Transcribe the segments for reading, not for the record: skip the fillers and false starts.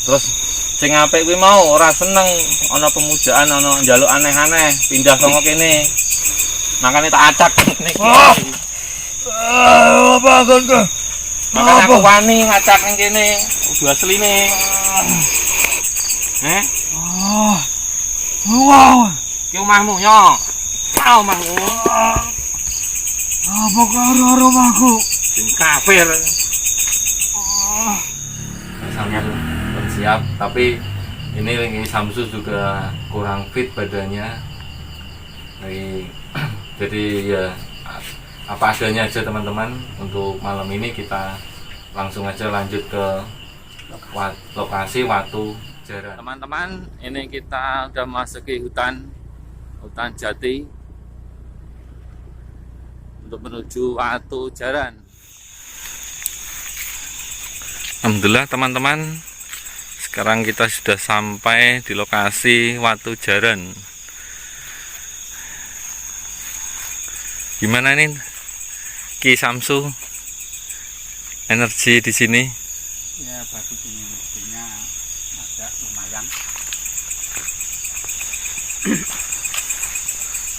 Terus sing apik kuwi mau ora seneng ana pemujaan, ana njaluk aneh-aneh, pindah saka kene. Makane tak acak niki. Apa kon kok? Makane aku wani ngacak ning kene, kudu asline. Wow. Ki omahmu yo. Tau omahmu. Apa karo rumahku? Jin kafir. Sangat bersiap, tapi ini Samsu juga kurang fit badannya. Jadi ya apa adanya aja teman-teman. Untuk malam ini kita langsung aja lanjut ke lokasi Watu Jaran. Teman-teman, ini kita udah masuki hutan jati untuk menuju Watu Jaran. Alhamdulillah teman-teman, sekarang kita sudah sampai di lokasi Watu Jaran. Gimana nih Ki Samsu, energi di sini? Ya bagus, ini energinya agak lumayan.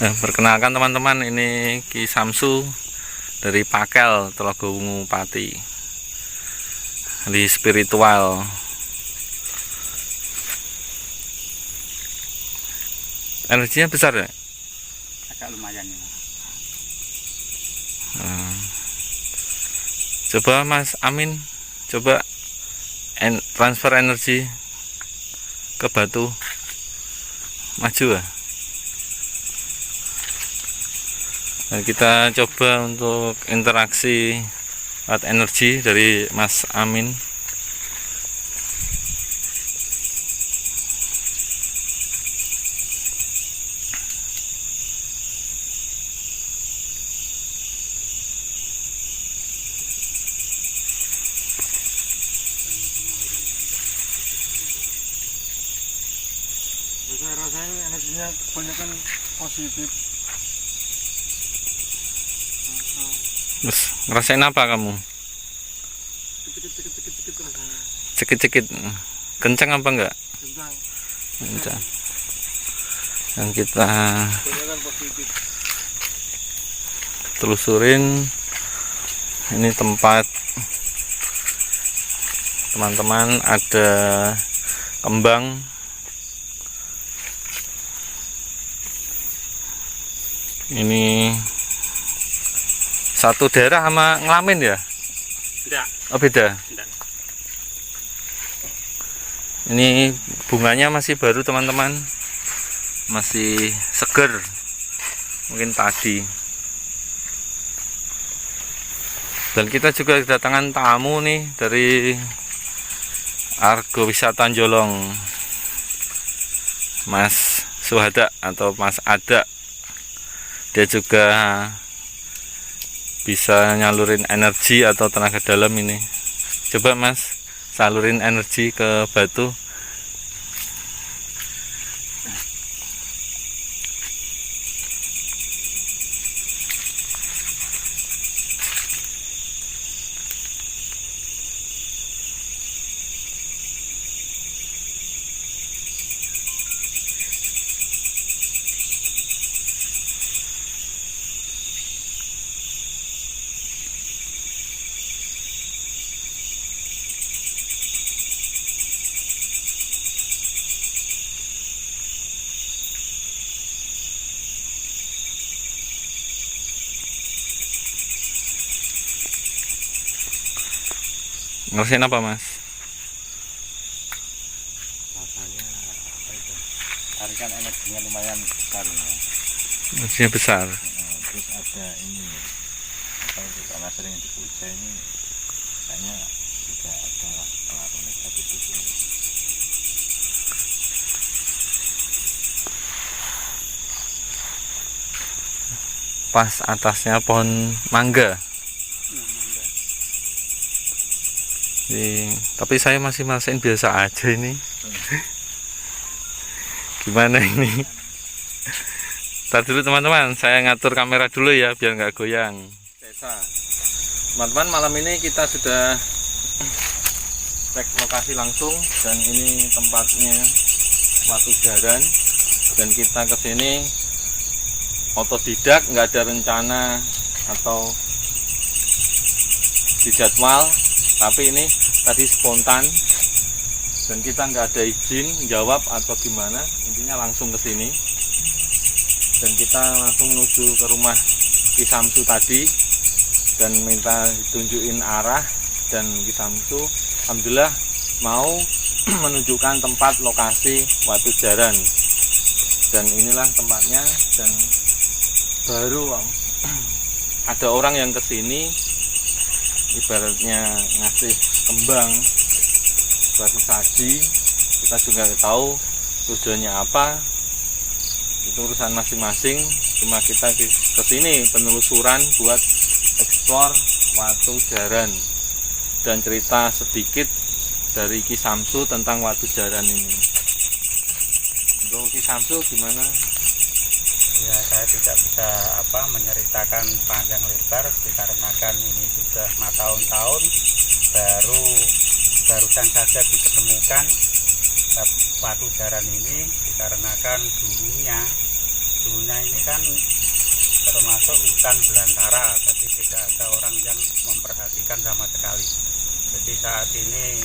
Nah, perkenalkan teman-teman, ini Ki Samsu dari Pakel, Telaga Pati. Di spiritual. Energinya besar ya? Agak lumayan ya. Coba Mas Amin, coba transfer energi ke batu, maju ya. Nah, kita coba untuk interaksi energi dari Mas Amin. Saya rasanya energinya kebanyakan positif. Terus ngerasain apa kamu? Cekit rasanya. Cekit-cekit. Kencang apa enggak? Kencang. Kencang. Dan kita Kebanyakan positif. telusurin. Ini tempat teman-teman, ada kembang. Ini satu daerah sama Ngelamin ya? Tidak. Oh beda? Tidak. Ini bunganya masih baru teman-teman, masih seger, mungkin tadi. Dan kita juga kedatangan tamu nih dari Argo Wisata Njolong, Mas Suhada atau Mas Ada. Dia juga bisa nyalurin energi atau tenaga dalam ini. Coba Mas, salurin energi ke batu. Ngerasain apa Mas? Rasanya apa itu? Tarikan energinya lumayan besar ya. Energinya besar. Terus ada ini apa itu, karena sering dipuja ini kayaknya juga ada pengaruh negatif di sini. Pas atasnya pohon mangga. Tapi saya masih merasain biasa aja ini. Gimana ini? Ntar dulu teman-teman, saya ngatur kamera dulu ya biar nggak goyang. Teman-teman, malam ini kita sudah cek lokasi langsung, dan ini tempatnya Watu Jaran, dan kita kesini otodidak, nggak ada rencana atau dijadwal, tapi ini tadi spontan, dan kita nggak ada izin jawab atau gimana, intinya langsung ke sini. Dan kita langsung menuju ke rumah Ki Samsu tadi dan minta ditunjukin arah, dan Ki Samsu alhamdulillah mau menunjukkan tempat lokasi Watu Jaran, dan inilah tempatnya. Dan baru ada orang yang kesini ibaratnya ngasih kembang buat saji, kita juga tahu tujuannya apa, itu urusan masing-masing. Cuma kita kesini penelusuran buat eksplor Watu Jaran dan cerita sedikit dari Ki Samsu tentang Watu Jaran ini. Untuk Ki Samsu gimana? Ya, saya tidak bisa menceritakan panjang lebar dikarenakan ini sudah 5 tahun barusan saja ditemukan Watu Jaran ini, dikarenakan dulunya ini kan termasuk hutan belantara, tapi tidak ada orang yang memperhatikan sama sekali. Jadi saat ini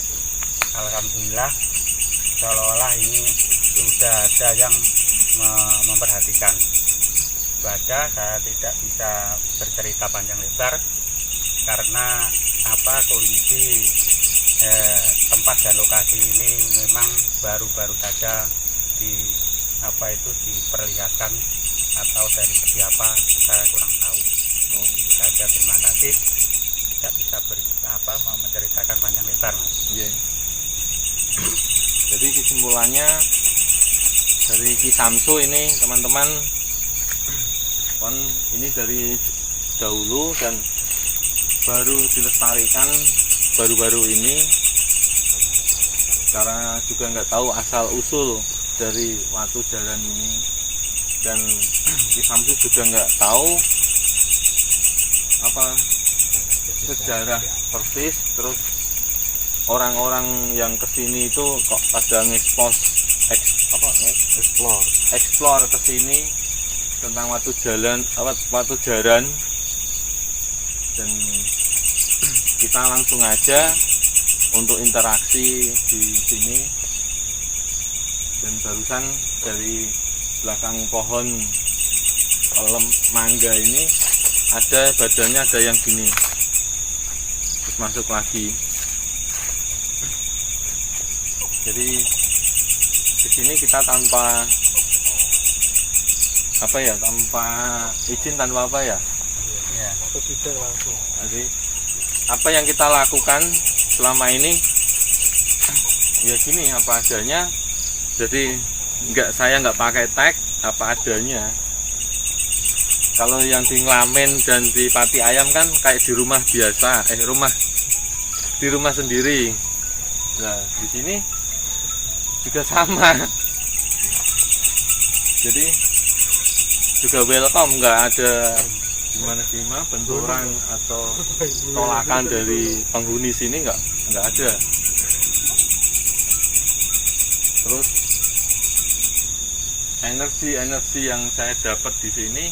alhamdulillah seolah-olah ini sudah ada yang memperhatikan. Baca, saya tidak bisa bercerita panjang lebar karena kondisi tempat dan lokasi ini memang baru-baru saja diperlihatkan, atau dari siapa saya kurang tahu. Itu saja, terima kasih. Tidak bisa menceritakan panjang lebar, Mas. Yeah. Jadi kesimpulannya dari Ki Samsu ini teman-teman, kan ini dari dahulu dan baru dilestarikan baru-baru ini, karena juga nggak tahu asal usul dari Watu Jaran ini, dan Ki Samsu juga nggak tahu sejarah persis. Terus orang-orang yang kesini itu kok pada explore kesini tentang Watu Jaran, dan kita langsung aja untuk interaksi di sini. Dan barusan dari belakang pohon palem mangga ini ada badannya ada yang gini, terus masuk lagi. Jadi di sini kita tanpa izin, tanpa Ya, atau tidak langsung. Jadi apa yang kita lakukan selama ini ya gini, apa adanya. Jadi saya nggak pakai tag, apa adanya. Kalau yang di Nglamin dan di Pati Ayam kan kayak di rumah biasa, di rumah sendiri. Nah, di sini juga sama. Jadi juga welcome, nggak ada gimana benturan atau tolakan dari penghuni sini, nggak ada. Terus energi yang saya dapat di sini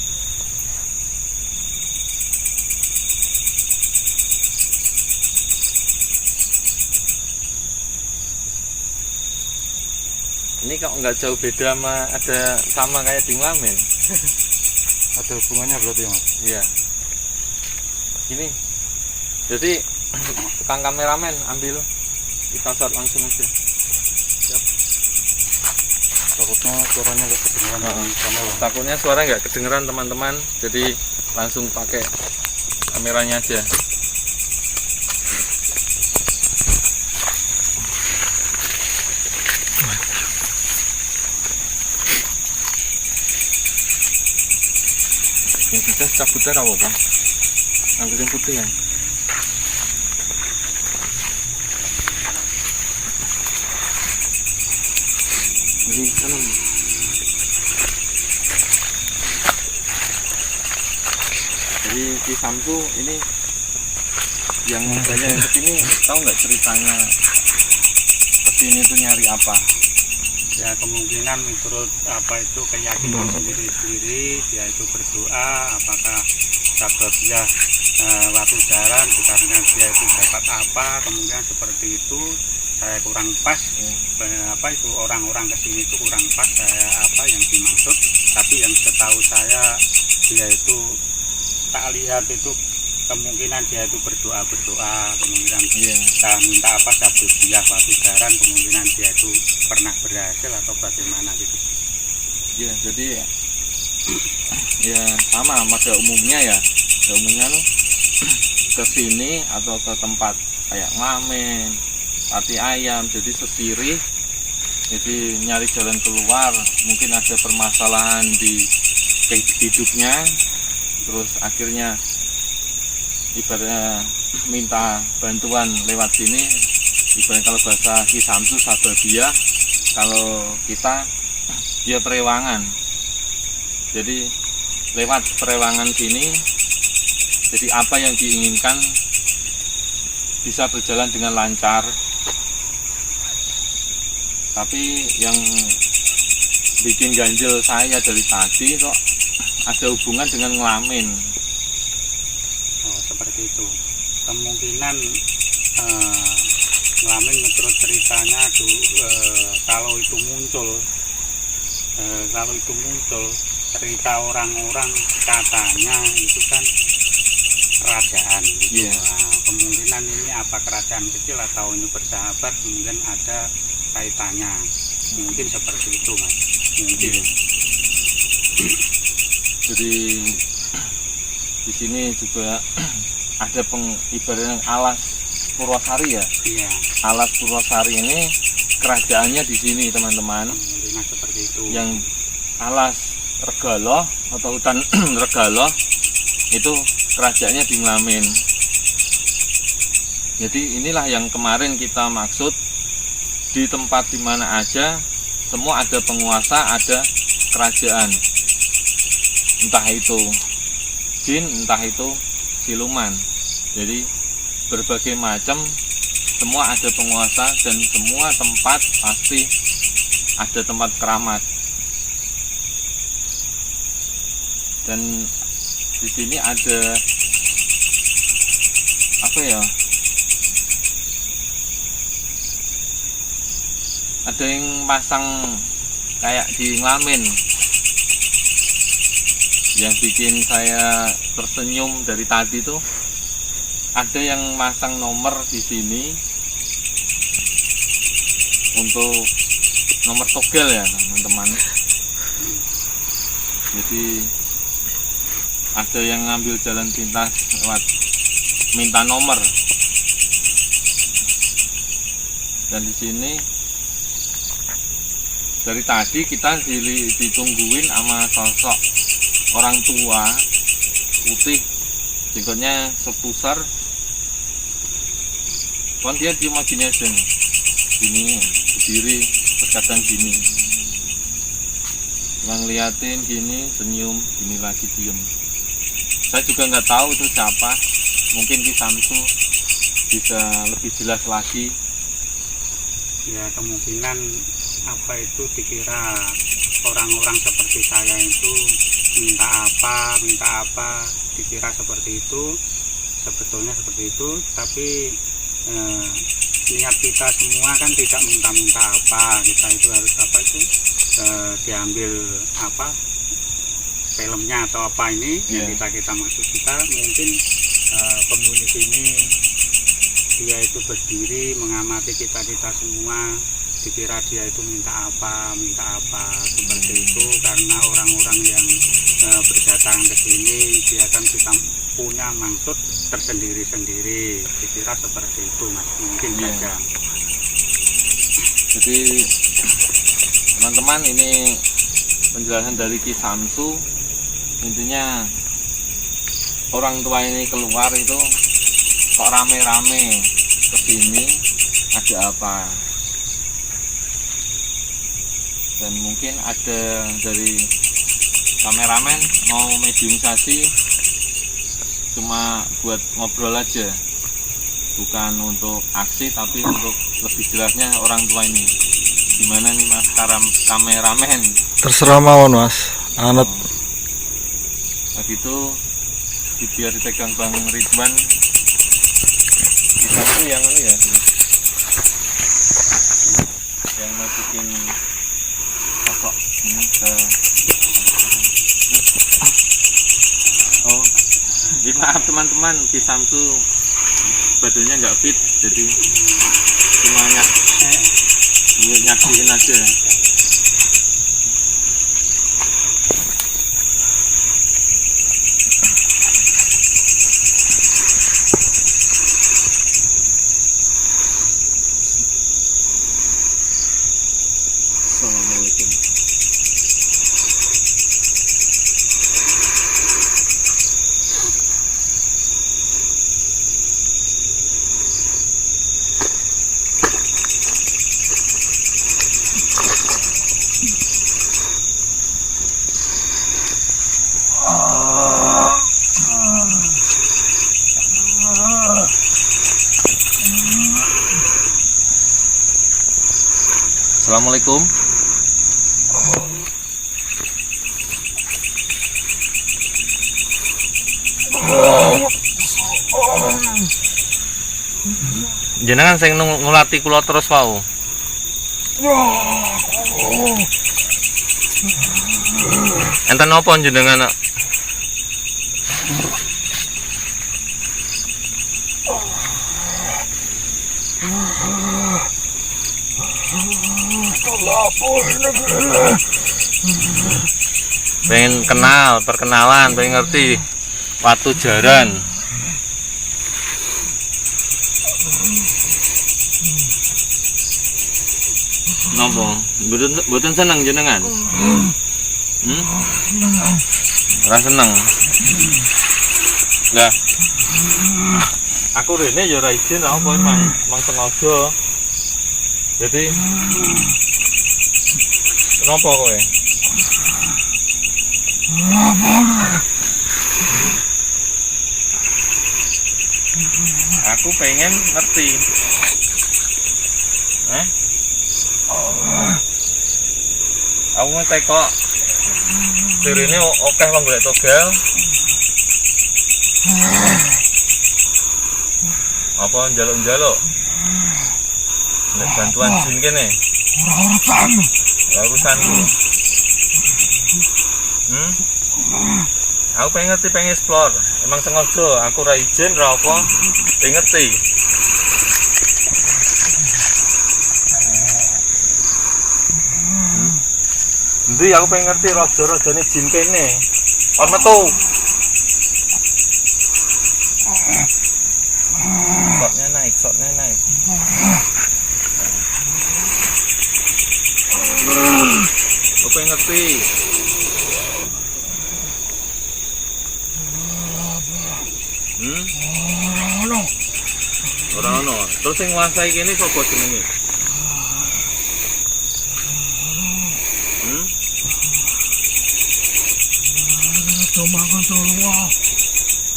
ini kok nggak jauh beda sama kayak di Nglamin. Ada hubungannya berarti ya, Mas? Iya. Ini jadi tukang kameramen ambil, kita shot langsung aja. Siap. Takutnya suaranya nggak kedengeran di kamera. Takutnya suara nggak kedengeran teman-teman, jadi langsung pakai kameranya aja. Yang kita cabutnya apa Bang? Ambil yang putih ya. Ini kanan. Jadi Ki Samsu ini yang banyak yang kesini, tahu nggak ceritanya kesini tuh nyari apa? Ya kemungkinan menurut apa itu keyakinan sendiri-sendiri dia itu berdoa apakah sababnya waktu jalan dikarenakan dia itu dapat apa, kemungkinan seperti itu. Saya kurang pas apa itu orang-orang kesini itu kurang pas saya apa yang dimaksud, tapi yang setahu saya dia itu tak lihat itu kemungkinan dia itu berdoa kemungkinan kita minta apa sabtu dia waktu jalan, kemungkinan dia itu pernah berhasil atau bagaimana gitu. Ya jadi ya sama pada umumnya tuh ke sini atau ke tempat kayak ngamen, pati ayam, jadi sesirih, jadi nyari jalan keluar, mungkin ada permasalahan di hidupnya, terus akhirnya ibaratnya minta bantuan lewat sini, ibaratnya kalau bahasa Ki Samsu sababia, kalau kita ya perewangan. Jadi lewat perewangan sini, jadi apa yang diinginkan bisa berjalan dengan lancar. Tapi yang bikin ganjel saya dari tadi kok ada hubungan dengan ngelamin. Oh, seperti itu. Kemungkinan ngelamin menurut ceritanya kalau itu muncul cerita orang-orang katanya itu kan kerajaan gitu. Nah, kemungkinan ini apa kerajaan kecil atau ini bersahabat, mungkin ada kaitannya, mungkin seperti itu Mas, mungkin. Jadi di sini juga ada ibaratnya alas Purwosari ya. Iya. Alas Purwosari ini kerajaannya di sini teman-teman. Kemungkinan seperti itu. Yang alas Regaloh atau hutan Regaloh itu kerajaannya di Nglamin. Jadi inilah yang kemarin kita maksud, di tempat dimana aja semua ada penguasa, ada kerajaan, entah itu jin, entah itu siluman. Jadi berbagai macam, semua ada penguasa dan semua tempat pasti ada tempat keramat. Dan di sini ada apa ya? Ada yang pasang kayak di Nglamin. Yang bikin saya tersenyum dari tadi tuh, ada yang masang nomor di sini untuk nomor togel ya teman-teman. Jadi ada yang ngambil jalan pintas lewat minta nomor. Dan di sini dari tadi kita ditungguin sama sosok orang tua putih, jenggotnya sepusar. Kan dia cuma gini aja nih, gini berdiri terkadang gini, cuma ngeliatin gini, senyum, gini lagi diem. Saya juga nggak tahu itu siapa, mungkin Ki Samsu bisa lebih jelas lagi. Ya kemungkinan apa itu dikira orang-orang seperti saya itu minta apa, dikira seperti itu, sebetulnya seperti itu, tapi niat kita semua kan tidak minta-minta apa, kita itu harus apa itu diambil apa filmnya atau apa ini yang kita maksud kita mungkin penghuni sini dia itu berdiri mengamati kita semua, dikira dia itu minta apa seperti itu, karena orang-orang yang berdatangan ke sini dia kan kita punya maksud tersendiri-sendiri, dikira seperti itu Mas, mungkin saja. Jadi teman-teman, ini penjelasan dari Ki Samsu. Intinya orang tua ini keluar itu kok rame-rame kesini, ada apa? Dan mungkin ada dari kameramen mau mediumisasi cuma buat ngobrol aja, bukan untuk aksi tapi untuk lebih jelasnya orang tua ini. Gimana nih Mas kameramen? Terserah mawon Mas. Anut. Begitu biar dipegang Bang Ridwan. Kita tuh yang ini ya. Yang masukin sosok ini ke oh, maaf teman-teman, Kisam tuh badannya nggak fit, jadi cuma nyaksiin aja. Assalamualaikum. Assalamualaikum. Jenengan sing ngulati kula terus wau. Enten napa jenengan? Pengen kenal, perkenalan, pengen ngerti Watu Jaran. Nopo? Mboten seneng jenengan? Ora seneng. Lah. Aku rene ya ora izin apa emang sengaja. Jadi kenapa kowe? Aku pengen ngerti. Aku ngetek kok dirine akeh wong golek togel. Apa njaluk-njaluk? Nek bantuan jin kene. Urusanku. Aku pengen ngerti, pengen explore. Emang sengaja aku ra izin ra apa, pengen ngerti. Ndi aku pengen ngerti raja-rajane jin kene. Kon metu. Shotnya naik. Aku pengen ngerti. Ora ono. Terus sing nguasai kene sapa jenenge?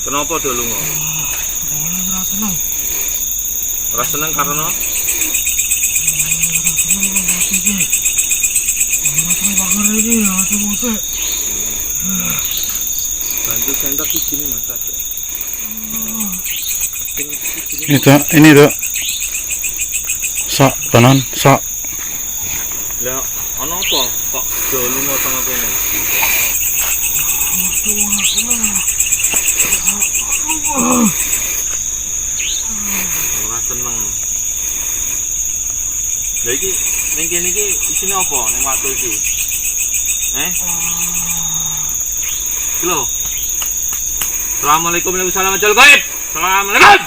Kenapa dolongo? Ora seneng karena bantu center di sini Mas ada. Ini dok. Sak kanan, sak. Lah ana apa kok dolongo tengah kene? Ora seneng. Lah iki ning kene iki isine apa ning watu iki? Halo. Assalamualaikum warahmatullahi wabarakatuh. Assalamualaikum.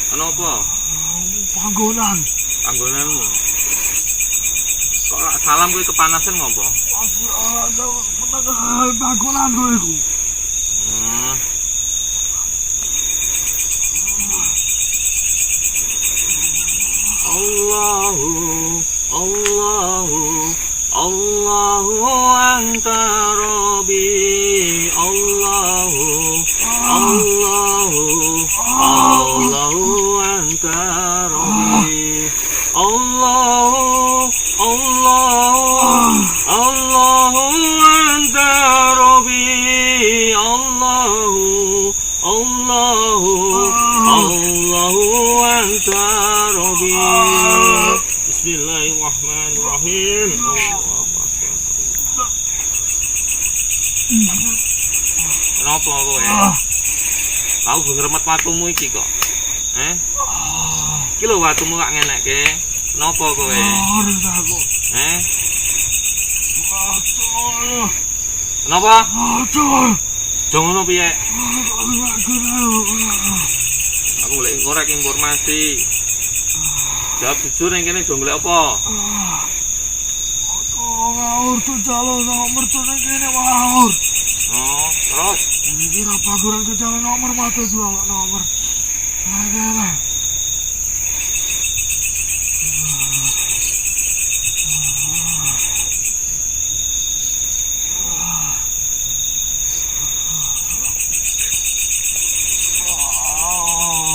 Ano apa? Panggonanmu. Kok salam kuwi kepanasan ngopo? Panggonan gue iku. Allahu anta rabbi Allahu anta rabbi. Allahu anta rabbi. Allahu anta rabbi. Bismillahirrahmanirrahim. Kenapa kowe? Aku ngremet watumu iki kok. Iki lho watumu kok ngenekke. Kenapa kowe? Kenapa? Jong ngono piye? Aku golek korek informasi. Jawab jujur ning kene do golek apa? Ngawur tuh calon nomor tuh nang kene ngawur. Oh, terus Iki ra paguran ke calon nomor matu jual nomor. Agak.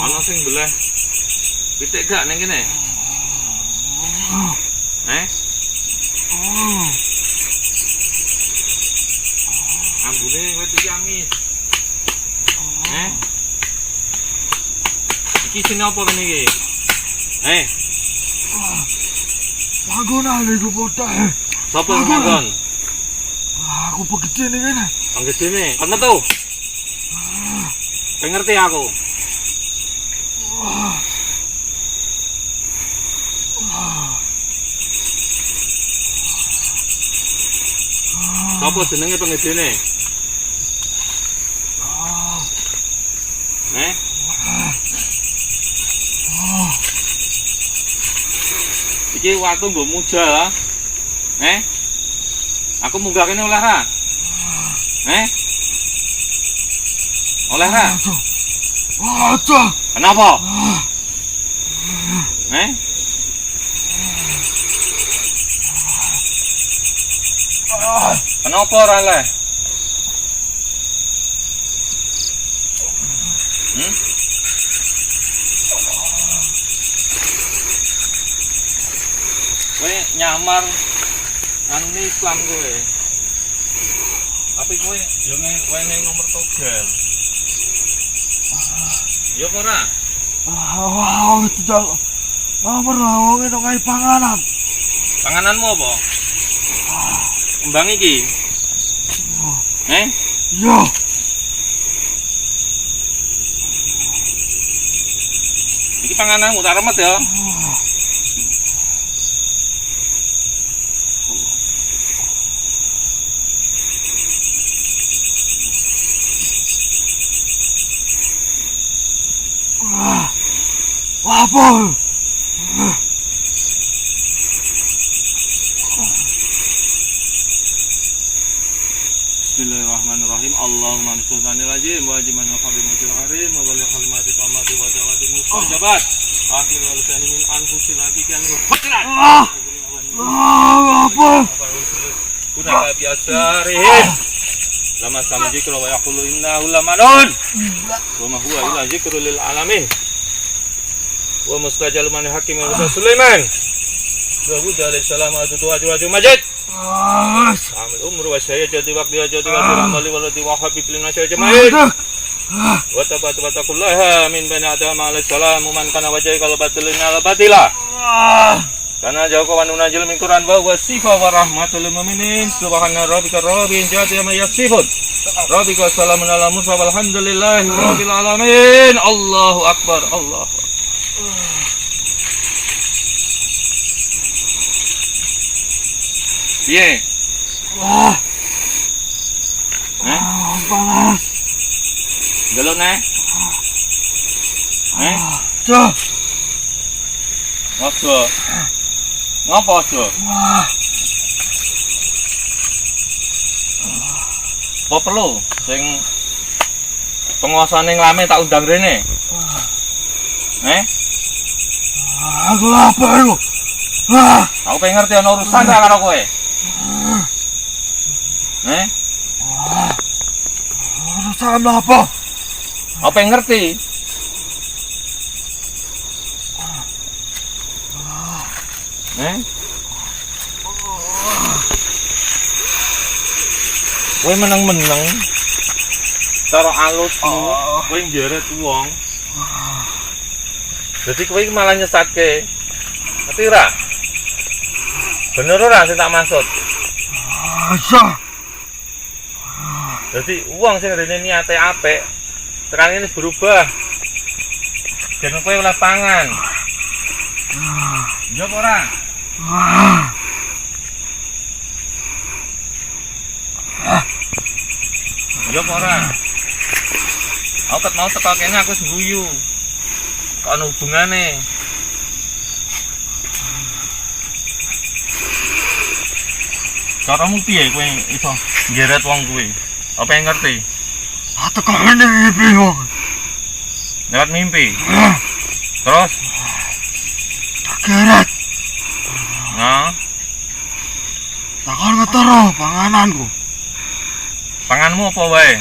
ana sing belah pitik gak ning kene? Ambune wis diangis. Iki sing apa kene iki? Panggonan iku potah. Sapa sing nggon? Aku pegede ning kene. Anggedene, kon metu. Ngerti aku. Apa jenenge penggedene? Iki waktu mbok mujal. Aku munggah kene oleh ra? Oleh ra? Aja. Kenapa? Kenapa ora leh? Kowe nyamar nang Islam kowe. Tapi kowe yo ngene nomor togel. Yo ora? Wah, itu calon nomor wong itu kayak panganan. Pangananmu apa? Kembang iki. Yo. Iki pangananmu tak remet ya. Apa? Bismillahirrahmanirrahim. Allahumma sholli alaihi wa ajman wa khadimul karim wa baligh kalimati tamati wa dawati mustajabat. Akhir wal thani min anfusil hadikan hujrat. Apa? Kuna biasarihin. Lama sama zikra wa yaqulu innahu lamanun. Wa ma huwa illa zikrul lil alamin. Wa mustajal man hakim wa Sulaiman. Dawud alaihi salam atu majid. Amin umur wa saya jadi waktu jadi amali waladi wa habib lina saya jemaah. Wa tabatakullaha min bani adam alaihi salam man kana wajhi kal batilina al batila. Karena jauh kawan unajil min Quran wa wasifa wa rahmatul mu'minin subhana rabbika rabbil izzati amma yasifun. Rabbika salamun ala mursalin walhamdulillahi rabbil alamin. Allahu akbar. Allah. Piye? Panas. Delok nek. Tuh. Ojo. Ngapa ojo? Apa perlu sing penguasane nglame tak undang rene? Aku lapar aku. Aku pengen ngerti ana urusan ta karo kowe. Urusan apa? Apa yang ngerti? Kowe meneng-meneng cara alusmu, kowe njeret wong. Jadi kowe malah nyesatke. Ngerti ora? Bener ora sing tak maksud? Asa. Jadi uang sing rene niate apik, sekarang ini berubah. Jan kowe oleh pangan. Yo apa ora? Yo apa ora? Aku ket mau teko kene aku wis guyu. Kok ana hubungane? Caramu piye kowe iso njeret wong kuwi? Apa yang ngerti? Atau kau ini mimpi wong. Lewat mimpi. Terus? Keret. Nah, Takon ngetero pangananku. panganmu apa wae?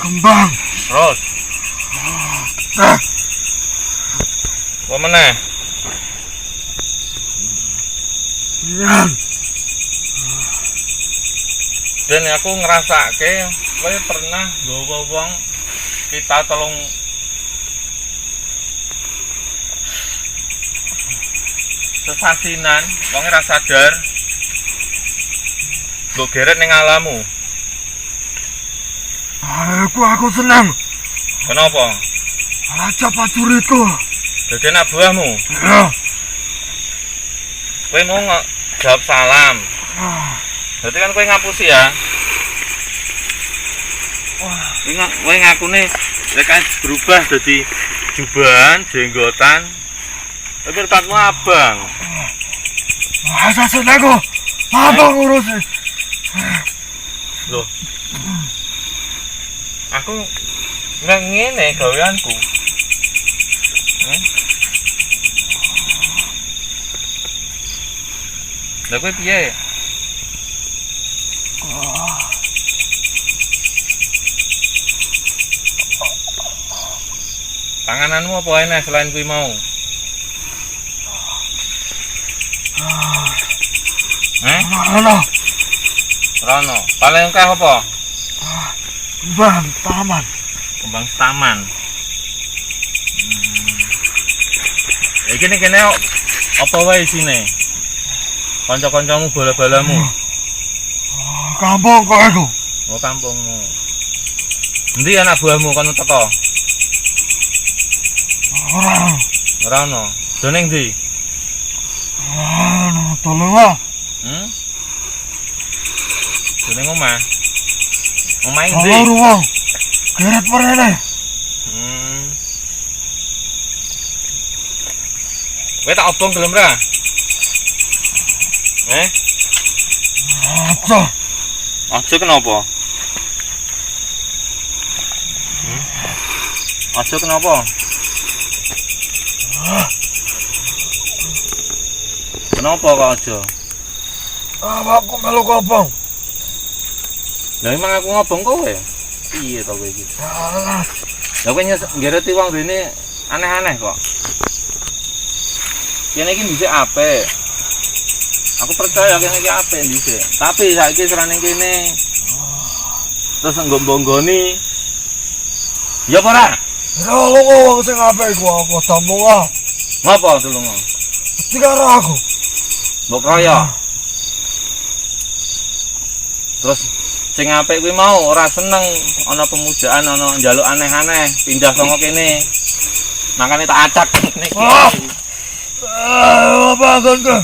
Kembang. Terus? Apa meneh? Yan. Dan aku ngerasake kowe pernah nggawa wong kita tolong sesasinan, wong ora sadar. Mbok geret ning alamu. Aku senang. Kenapa? Raja prajuritku. Dadi anak buahmu. Ya. Kowe mau jawab salam. Berarti kan kowe ngapusi ya. Kowe ngakune lek berubah dadi jubahan, jenggotan. Tapi rekatmu abang. Masa senangku. Apa ngurusin? Loh. Aku nggak ngene gaweanku. Lah kowe piye? Pangananmu apa enak selain kuwi mau? Mana? Rono, paling akeh apa? Kembang taman. Kembang taman. Iki ning kene apa wae isine? Kanca-kancamu bola-balamu. Kampung kok aku. Oh, kampungmu. Endi anak buahmu kono teko? Orang. Ora ono. Dene ndi? Tolong lah. Dene omah. Omah endi? Tolong wong. Keret perene. Kowe tak obong gelem ra? Aja. Aja kenapa? Aja kenapa? Kenapa kok aja? Aku melu kobong. Lah emang aku ngobong kowe? Piye to kowe iki? Alah. Lah kowe ngereti wong rene aneh-aneh kok. Kene iki dhisik apik. Aku percaya kene iki apik dhisik. Tapi saiki serane kene terus nggombong-nggoni. Ya apa ora? Ya lu wong sing apik ku apa sambung ah. Ngapa tulungo? Dikaro aku. Mbok royo. Terus sing apik kuwi mau ora seneng ana pemujaan, ana njaluk aneh-aneh, pindah saka kene. Makane tak acak niki. Apa kon ke?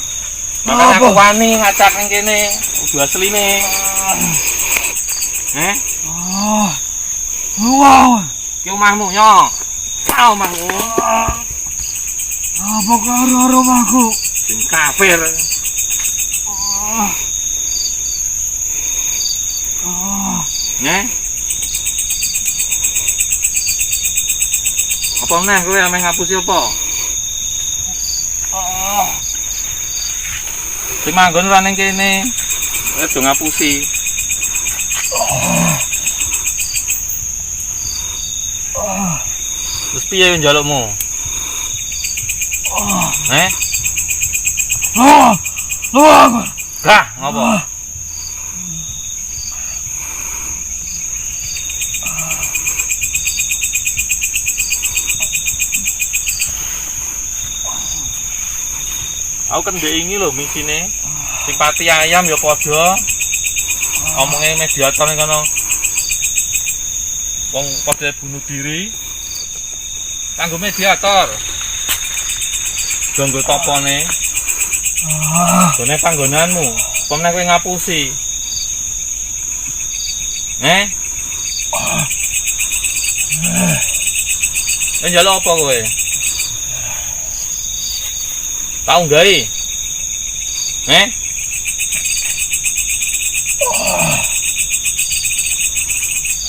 Makane aku wani ngacak ning kene, kudu asline. Wow. Ki omahmu yo. Ka omahmu. Apa karo rumahku? Sing kafir. Apa neh kowe ameh ngapusi apa? Sing manggon ora ning kene. Wis do ngapusi. Terus piye njalukmu? Gah, ngopo? Aku kan ndek ingi lho misine. Simpati ayam ya padha. Omongnya mediator ning kono. Wong padha bunuh diri. Kanggo mediator. Jonggo topone. Gone panggonanmu. Pemene kowe ngapusi. Njaluk apa kowe? Tau gawe?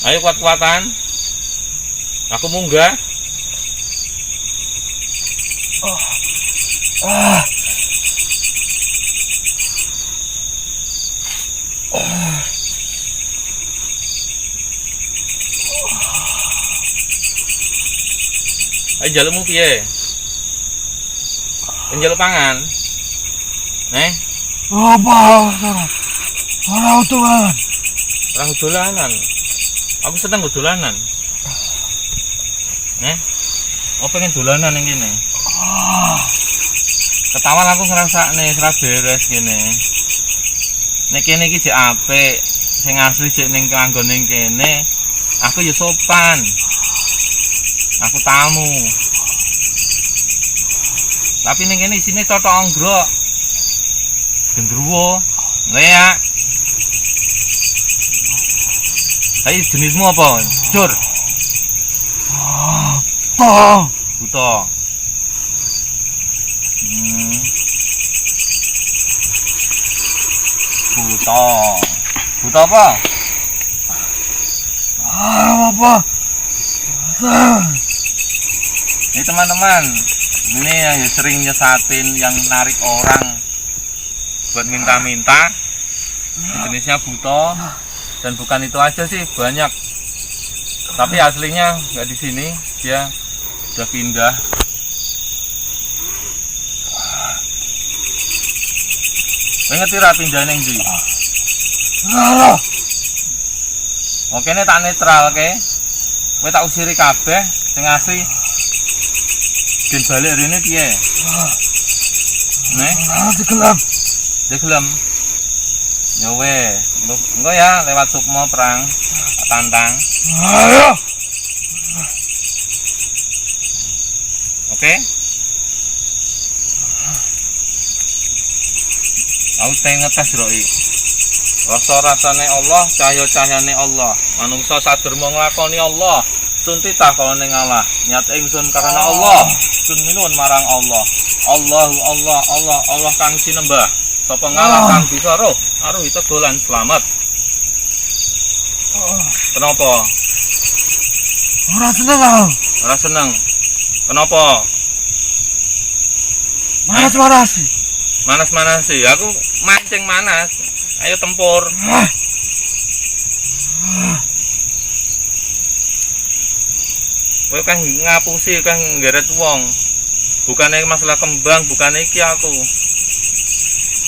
Ayo kuat-kuatan. Aku munggah. Ayo jalukmu piye? Njaluk pangan. Apa? Ora dolanan. Orang dolanan. Aku seneng dolanan. Oh pengen dolanan yang gini. Ketawa aku ngerasakne ora beres gini. Nek kene iki jek apik, sing asli jek ning kanggo ning kene, aku ya sopan. Aku tamu. Tapi ning kene isine cotok anggrok. Gendruwo, leak. Ayo jenismu apa? Jur. Buta. Buta apa? Apa? Ini teman-teman, ini yang sering nyesatin, yang narik orang buat minta-minta. Jenisnya buta, dan bukan itu aja sih, banyak. Tapi aslinya nggak di sini, dia udah pindah. Ngerti ra pindah ning ndi? Ora. Oke, ini tak netral, oke? Kowe tak usiri kabeh sing asli. Den balik rene piye? Digelem. Digelem. Ya weh, engko ya lewat Sukma perang tantang. Ayo. Oke? Aku pengen ngetes roi. Rasa-rasane Allah, cahya-cahyane Allah. Manungsa saderma nglakoni Allah. Sun titah kalau ning Allah. Niat ingsun karena Allah. Sun minuwun marang Allah. Allah kang sinembah. Sapa ngalah kang bisa roh, aruh itu dolan selamat. Kenapa? Ora seneng aku. Ora seneng. Kenapa? Manas-manas sih. Manas-manas sih. Aku mancing manas. Ayo tempur. Kowe kan ngapusi, kan ngeret wong. Bukannya masalah kembang, bukannya iki aku.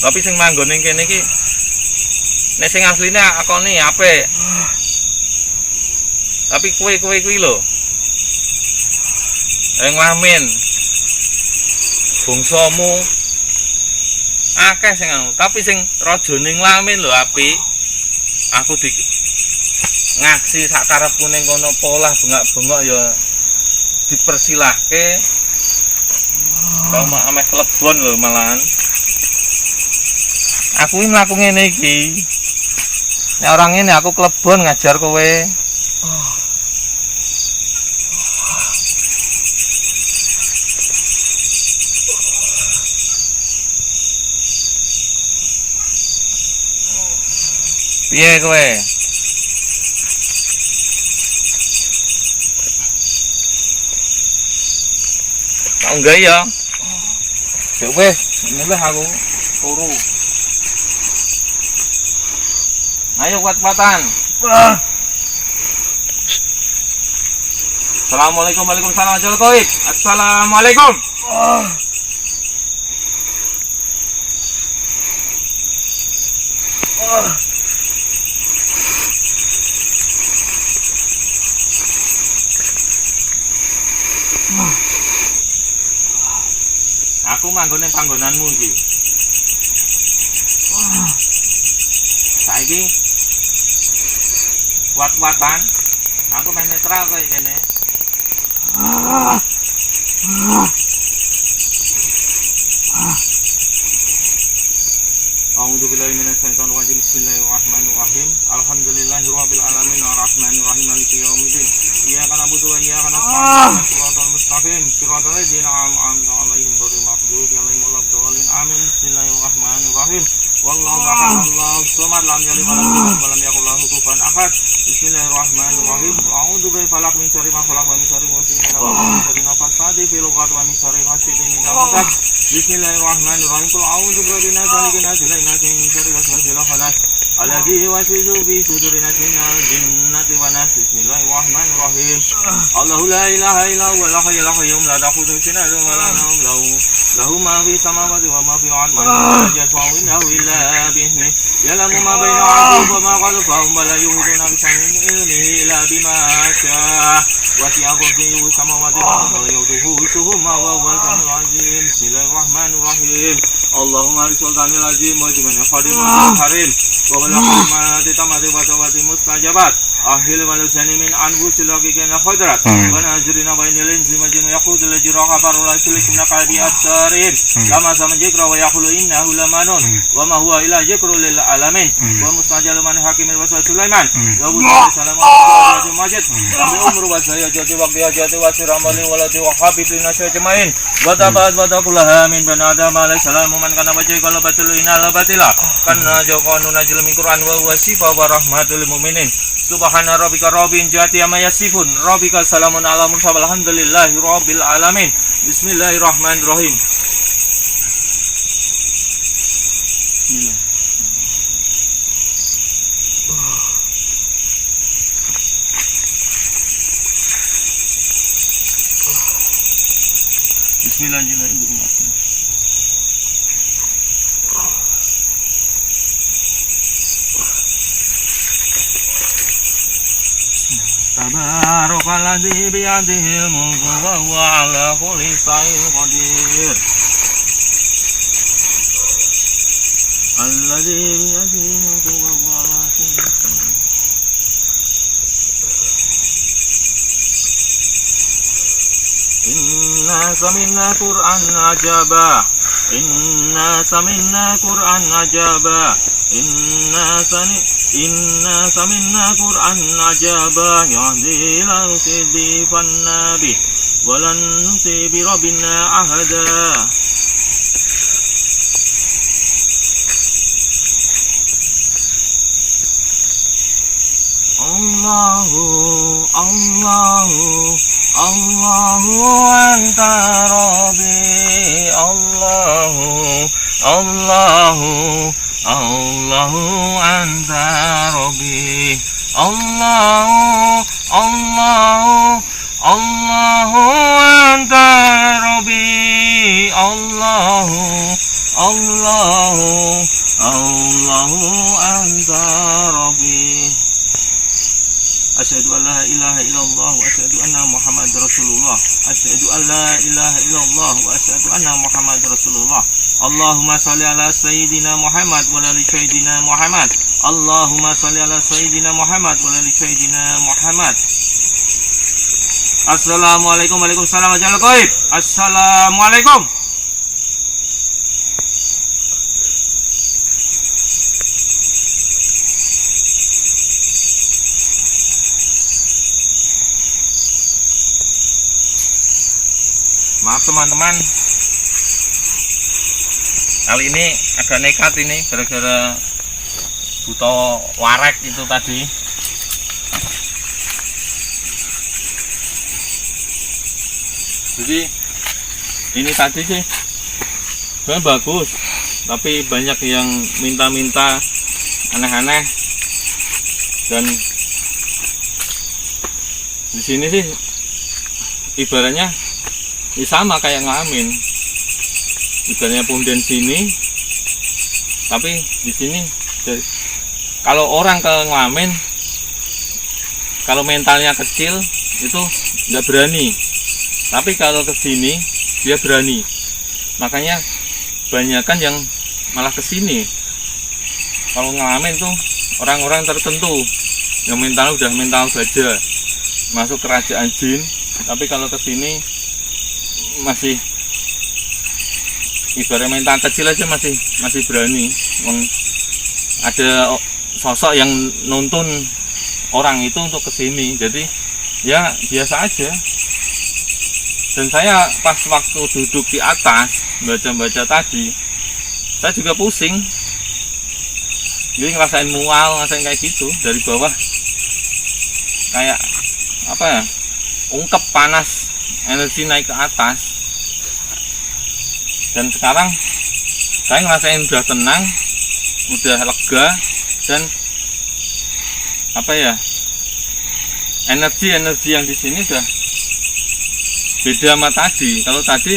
Tapi sing manggon ning kene iki nek sing asline akone apik. Tapi kowe kuwi lho. Nglamin. Bangsamu akeh sing anu, tapi sing rajane nglamin lho apik. Aku di ngaksi sak karepku ning kono polah bengak-bengok ya dipersilahke. Sama ameh klebon lho malahan. Aku ini mlaku ngene iki. Nek orang ini aku klebon ngajar kowe. Piye kowe? Tau enggak ya? Cek weh, mulai aku turu. Ayo kuat-kuatan. Assalamualaikum, waalaikumsalam ajal koib. Assalamualaikum. Aku manggon ning panggonanmu iki. Saiki kuat-kuatan. Aku main netral kayak gini. A'udzu billahi minasyaitonir rajim. Bismillahirrahmanirrahim. Alhamdulillahirabbil alamin arrahmanir rahim maliki yaumiddin. Iyyaka na'budu wa iyyaka nasta'in. Shiratal mustaqim. Shiratal ladzina an'amta 'alaihim ghairil maghdubi 'alaihim waladdallin. Amin. Bismillahirrahmanirrahim. Wallahu ahad, Allahu samad, lam yalid walam yulad walam yakul lahu kufuwan ahad. Bismillahirrahmanirrahim. A'udzu billahi falaq min syarri ma khalaq wa min syarri ghasiqin wa min syarri nafatsati fil 'uqad wa min syarri hasidin idza hasad. Bismillahirrahmanirrahim. Qul a'udzu birabbin nas, malikin nas, ilahin nas, min syarri waswasil khannas. Alladzi yuwaswisu fi sudurin nas minal jinnati wan nas. Bismillahirrahmanirrahim. Allahu la ilaha illa huwal hayyul qayyum la ta'khudhuhu sinatun wa la nawm lahu ma fis samawati wa ma fil ardi. Man yashfa'u indahu illa bi'izni. Ya'lamu ma baina aydihim wa ma khalfahum wa la yuhituna bi shay'in min ilmihi illa bima sha'a. Wasi'a kursiyuhu samawati wal ardi wa la yu'uduhu hifdhuhuma wa huwal 'aliyyul 'azim. Bismillahirrahmanirrahim. Allahumma rizqanil azim wa jibana khadimul karim wa barakati tamati wa tawati mustajabat. Ahil malusani min anfusil haqiqina khadrat wa najrina bainal insi majin yaqud al jiraha barula sulikna qadi atsarin lama sama jikra wa yaqulu innahu lamanun wa ma huwa illa jikrul lil alamin wa mustajal man hakimin wa sulaiman wa salamu alaihi majid wa umru wa sayyati wa qiyati wa siramali walati wa habibina syajmain wa tabat wa taqulaha min banadam alaihi salamu man kana baca kalau batul inal batila kana jaqanu najil min qur'an wa huwa shifa wa rahmatul mu'minin. Subhana rabbika rabbil izzati amma yasifun. Rabbika salamun ala mursalin walhamdulillahi rabbil alamin. Bismillahirrahmanirrahim. Bismillahirrahmanirrahim. Tabarakalladzi biyadihil mulku wa huwa ala kulli syai'in qadir. Alladzi biyadihil mulku wa huwa ala kulli syai'in. Inna sami'na Qur'an ajaba. Inna sami'na Qur'an ajaba. Inna sami'na Qur'an ajaba. Yahdi ila rusdi fannabi walan nusi bi rabbina ahada. Allahu anta rabbi. Allahu anta rabbi. Allahu anta rabbi. Allahu anta rabbi. Asyhadu an la ilaha illallah wa asyhadu anna Muhammadar Rasulullah. Asyhadu an la ilaha illallah wa asyhadu anna Muhammadar Rasulullah. Allahumma shalli ala sayyidina Muhammad wa ala sayyidina Muhammad. Allahumma shalli ala sayyidina Muhammad wa ala sayyidina Muhammad. Assalamualaikum waalaikumsalam ajal qaib. Assalamualaikum. Maaf teman-teman, kali ini agak nekat ini gara-gara butuh warek itu tadi. Jadi ini tadi sih sebenarnya bagus, tapi banyak yang minta-minta aneh-aneh, dan di sini sih ibaratnya ini sama kayak ngamen, ibaratnya punden sini, tapi di sini kalau orang ke ngamen, kalau mentalnya kecil itu nggak berani, tapi kalau ke sini dia berani. Makanya banyakan yang malah ke sini. Kalau ngamen tuh orang-orang tertentu yang mental udah mental baja, masuk kerajaan jin. Tapi kalau ke sini masih ibarat mental kecil aja masih berani. Ada sosok yang nuntun orang itu untuk ke sini. Jadi ya biasa aja. Dan saya pas waktu duduk di atas baca-baca tadi, saya juga pusing. Jadi ngerasain mual, ngerasain kayak gitu dari bawah. Kayak apa ya? Ungkep panas, energi naik ke atas. Dan sekarang saya ngerasain udah tenang, udah lega, dan apa ya? Energi yang di sini udah beda sama tadi. Kalau tadi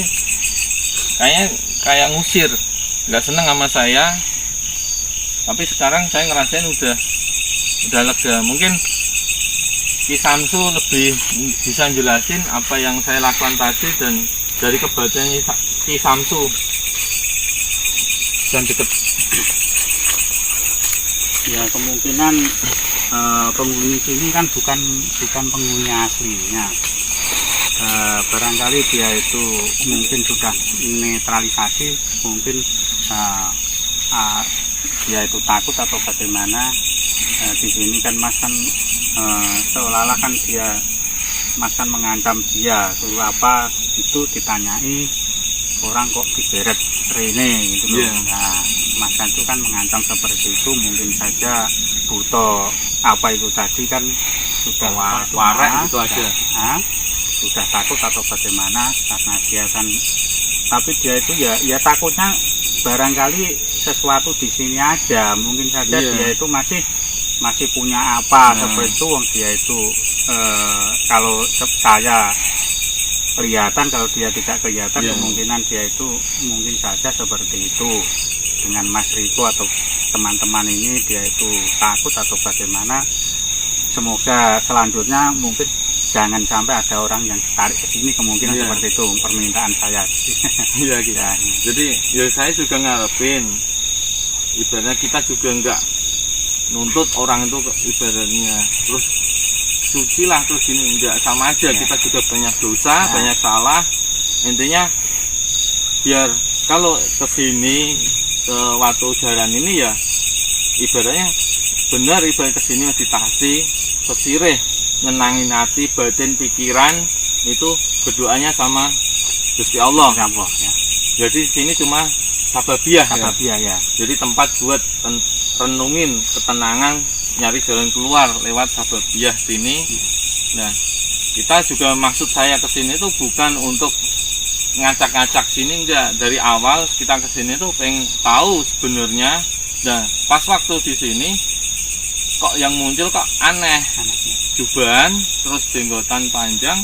kayak ngusir, nggak seneng sama saya. Tapi sekarang saya ngerasain udah lega. Mungkin Ki Samsu lebih bisa jelasin apa yang saya lakukan tadi dan dari kebahagiaan Ki Samsu dan deket. Ya kemungkinan penghuni sini kan bukan penghuni aslinya. Barangkali dia itu mungkin sudah netralisasi, mungkin dia itu takut atau bagaimana. Di sini kan Mas kan seolah-olah kan Mas kan mengancam dia, suruh apa itu ditanyai orang kok diberet Rene gitu. Yeah. Nah, Mas kan itu kan mengancam seperti itu, mungkin saja butuh apa itu tadi kan sudah Warak gitu aja. Sudah takut atau bagaimana karena dia kan, tapi dia itu ya takutnya barangkali sesuatu di sini aja, mungkin saja dia itu masih punya apa seperti itu. Dia itu kalau saya kelihatan, kalau dia tidak kelihatan kemungkinan dia itu mungkin saja seperti itu. Dengan Mas Riko atau teman-teman ini dia itu takut atau bagaimana. Semoga selanjutnya mungkin jangan sampai ada orang yang tarik ke sini, kemungkinan seperti itu permintaan saya. Iya gitu. Ya. Jadi ya saya juga ngarepin, ibaratnya kita juga enggak nuntut orang itu ibaratnya terus suci lah terus ini, enggak, sama aja. Kita juga banyak dosa, banyak salah. Intinya biar kalau kesini ke Watu Jaran ini ya ibaratnya benar, ibarat kesini meditasi, sesirih, nyenangin hati, batin, pikiran, itu berdoanya sama Gusti Allah. Ya. Jadi sini cuma sababiah Ya. Jadi tempat buat renungin ketenangan, nyari jalan keluar lewat sababiah sini. Nah, kita juga maksud saya ke sini itu bukan untuk ngacak-ngacak sini, enggak. Dari awal kita ke sini tuh pengen tahu sebenarnya. Nah, pas waktu di sini kok yang muncul kok aneh. Jubahan terus jenggotan panjang.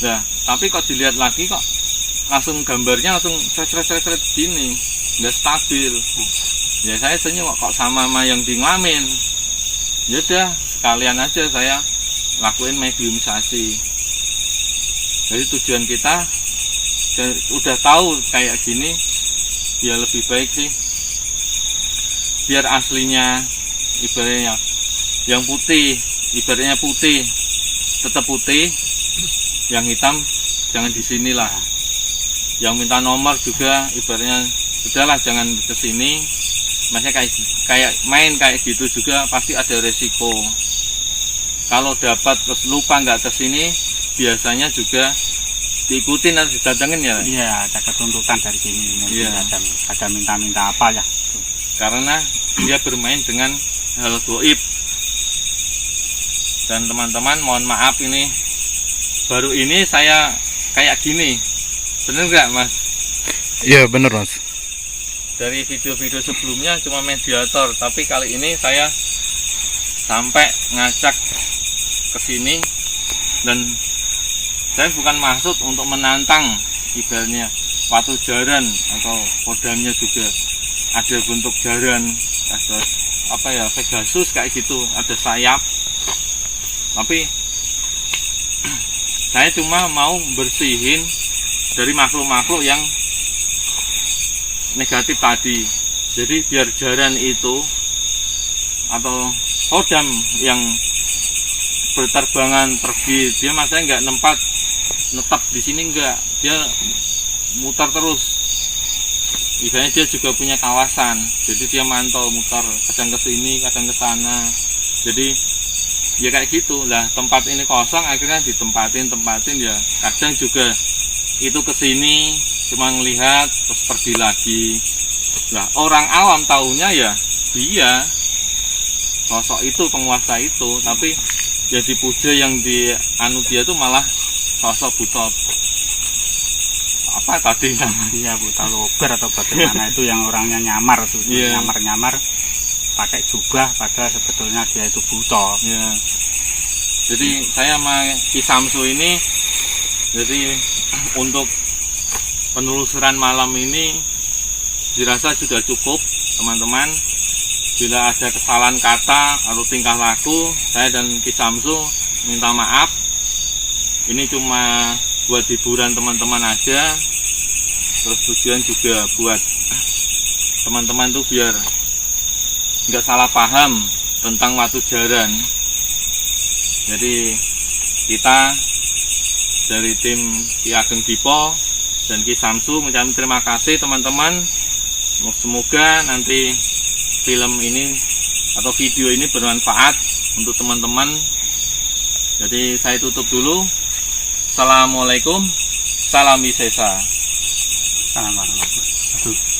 Nah, tapi kok dilihat lagi kok langsung gambarnya langsung seret gini, nggak stabil. Ya saya senyum kok sama yang di ngamen. Ya udah sekalian aja saya lakuin mediumisasi. Jadi tujuan kita udah tahu kayak gini, ya lebih baik sih biar aslinya ibaratnya yang putih, ibaratnya putih tetap putih, yang hitam jangan di sinilah. Yang minta nomor juga ibaratnya udahlah jangan ke sini. Maksudnya kayak main kayak gitu juga pasti ada resiko. Kalau dapat terus lupa nggak ke sini, biasanya juga diikutin atau didatengin ya. Iya, ada ketuntutan dari sini. Mungkin ada minta-minta apa ya. Karena dia bermain dengan hal goib. Dan teman-teman mohon maaf, ini baru ini saya kayak gini, bener nggak Mas? Iya bener Mas. Dari video-video sebelumnya cuma mediator, tapi kali ini saya sampai ngajak ke sini dan saya bukan maksud untuk menantang ibaratnya watu jaran atau kodamnya juga ada bentuk jaran, ada apa ya, Pegasus kayak gitu, ada sayap. Tapi saya cuma mau bersihin dari makhluk-makhluk yang negatif tadi. Jadi biar jaran itu atau kodam yang berterbangan pergi, dia maksudnya nggak netap di sini, enggak, dia mutar terus. Ibaratnya dia juga punya kawasan, jadi dia mantau mutar, kadang ke sini kadang ke sana. Jadi ya kayak gitu lah, tempat ini kosong akhirnya ditempatin ya, kadang juga itu ke sini cuma ngelihat terus pergi lagi. Lah orang awam taunya ya dia sosok itu, penguasa itu, tapi yang dipuja, yang dianu dia tuh malah sosok butot apa tadi namanya? Iya, buta lober atau bagaimana itu yang orangnya nyamar tuh, Iya. nyamar pakai jubah, padahal sebetulnya dia itu buta. Ya. Jadi saya sama Ki Samsu ini, jadi untuk penelusuran malam ini dirasa sudah cukup teman-teman. Bila ada kesalahan kata atau tingkah laku, saya dan Ki Samsu minta maaf. Ini cuma buat hiburan teman-teman aja, terus tujuan juga buat teman-teman tuh biar nggak salah paham tentang watu jaran. Jadi kita dari tim Ki Ageng Dipo dan Ki Samsu mengucapkan terima kasih teman-teman. Semoga nanti film ini atau video ini bermanfaat untuk teman-teman. Jadi saya tutup dulu. Assalamualaikum, salam Wisesa. Salam warahmatullahi wabarakatuh.